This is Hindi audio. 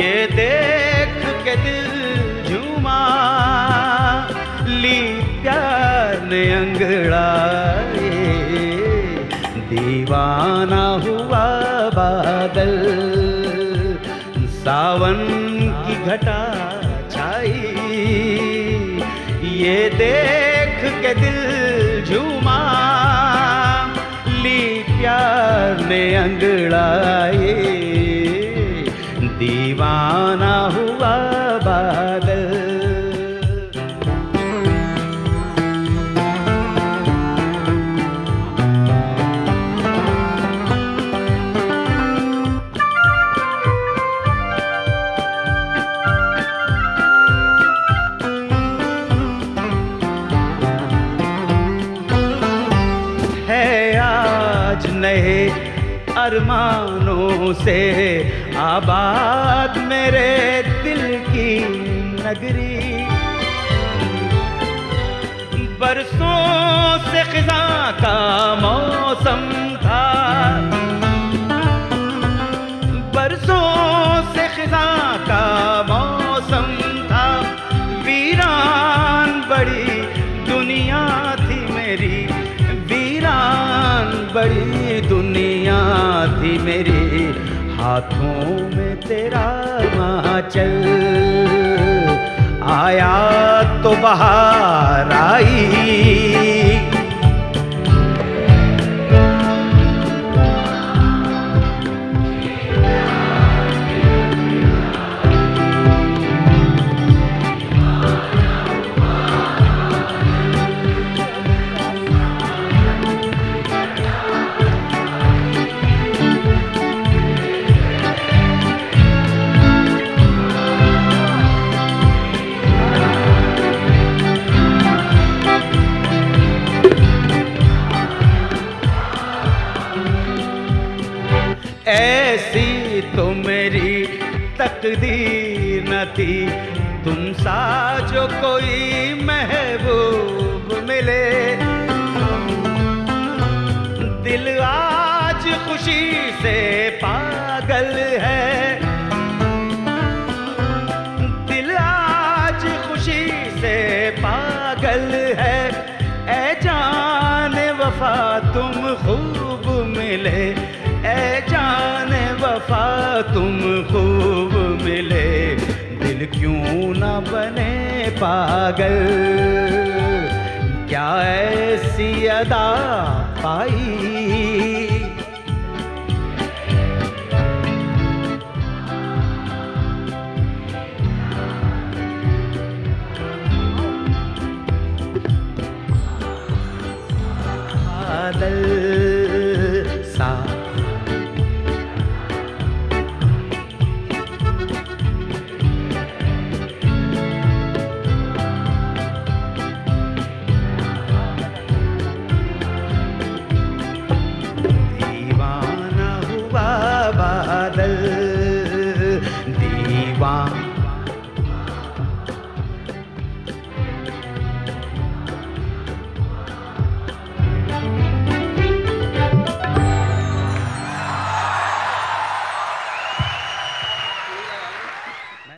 ये देख के दिल झूमा, ली प्यार ने अंगड़ाए, दीवाना हुआ बादल, सावन की घटा छाई। ये देख के दिल झूमा, ली प्यार ने अंगड़ाए, दीवाना हुआ बादल। नए अरमानों से आबाद मेरे दिल की नगरी, बरसों से खिज़ा का मौसम था, बरसों से खिज़ा का मौसम था, वीरान बड़ी दुनिया थी मेरी, वीरान बड़ी दुनिया थी मेरी, हाथों में तेरा माचल, आया तो बहार आई। ऐसी तो मेरी तकदीर न थी, तुम सा जो कोई महबूब मिले, दिल आज खुशी से पागल है, दिल आज खुशी से पागल है, ऐ जाने वफा तुम खूब मिले, ऐ जाने वफा तुम खूब मिले, दिल क्यों ना बने पागल, क्या ऐसी अदा पाई। बादल सा दीवाना हुआ बादल, दीवाना